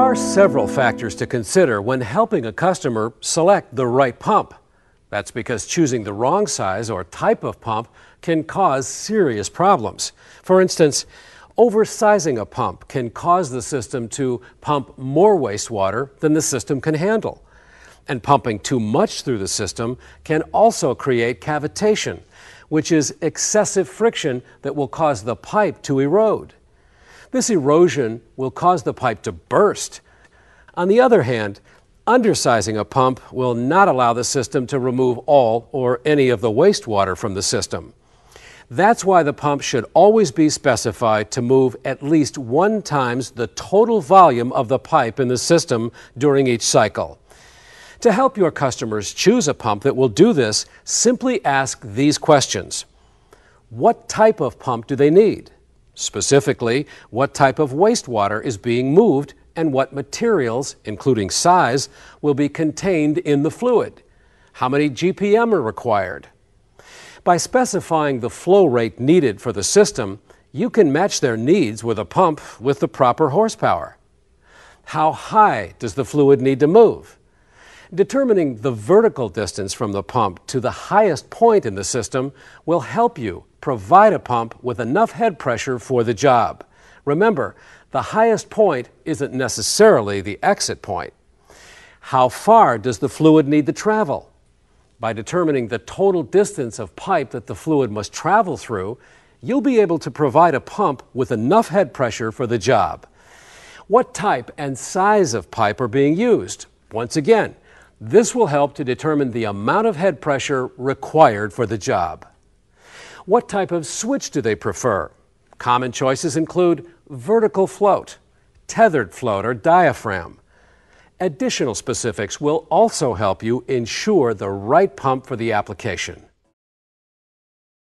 are several factors to consider when helping a customer select the right pump. That's because choosing the wrong size or type of pump can cause serious problems. For instance, oversizing a pump can cause the system to pump more wastewater than the system can handle. And pumping too much through the system can also create cavitation, which is excessive friction that will cause the pipe to erode. This erosion will cause the pipe to burst. On the other hand, undersizing a pump will not allow the system to remove all or any of the wastewater from the system. That's why the pump should always be specified to move at least 1 times the total volume of the pipe in the system during each cycle. To help your customers choose a pump that will do this, simply ask these questions. What type of pump do they need? Specifically, what type of wastewater is being moved and what materials, including size, will be contained in the fluid? How many GPM are required? By specifying the flow rate needed for the system, you can match their needs with a pump with the proper horsepower. How high does the fluid need to move? Determining the vertical distance from the pump to the highest point in the system will help you provide a pump with enough head pressure for the job. Remember, the highest point isn't necessarily the exit point. How far does the fluid need to travel? By determining the total distance of pipe that the fluid must travel through, you'll be able to provide a pump with enough head pressure for the job. What type and size of pipe are being used? Once again, this will help to determine the amount of head pressure required for the job. What type of switch do they prefer? Common choices include vertical float, tethered float, or diaphragm. Additional specifics will also help you ensure the right pump for the application.